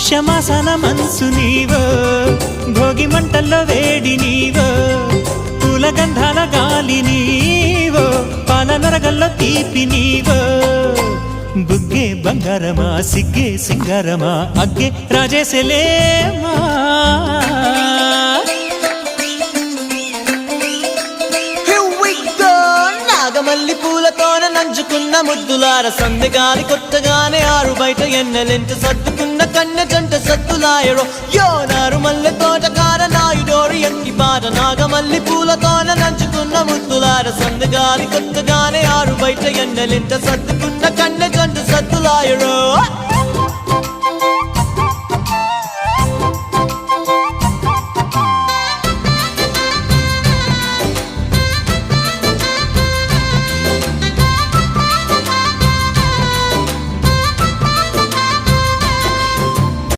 పుష్యమాసన మనసు నీవో భోగి మంటల్లో వేడి నీవో పూల గంధాల గాలి నీవో పాల నరగల్లో తీపి నీవో బుగ్గే బంగారమా సిగ్గే సింగారమా అగ్గే రాజేసలేమా నాగమల్లి పూలతోన నంచుకున్న ముద్దులార సందెగాలి కొత్తగానే ఆరు బయట ఎన్నెలెంట సర్దుకున్న కన్నె జంట సత్తులాయరో యో నారు మల్లె తోటకార నాయుడోరు ఎక్కి పాట నాగమల్లి పూలతోన నంచుకున్న ముద్దులార సందెగాలి కొత్తగానే ఆరు బయట ఎన్నెలెంట సర్దుకున్న కన్నె జంట సత్తులాయరో